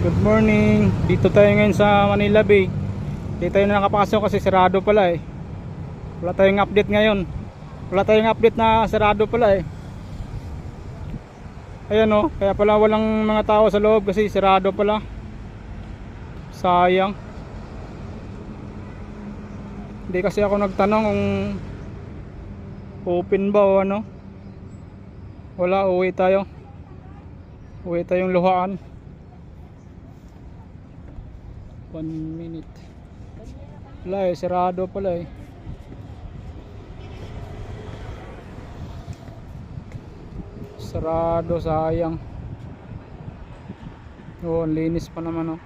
Good morning. Dito tayo ngayon sa Manila Bay. Dito tayo na nakapasok kasi sarado pala eh. Wala tayong update ngayon. Wala tayong update na sarado pala eh. Ayan o, kaya pala walang mga tao sa loob kasi sarado pala. Sayang. Hindi kasi ako nagtanong kung open ba o ano. Wala, uwi tayo. Uwi tayong luhaan. 1 minute. Wala eh, sarado pala eh. Sarado, sayang. Oh, ang linis pa naman oh.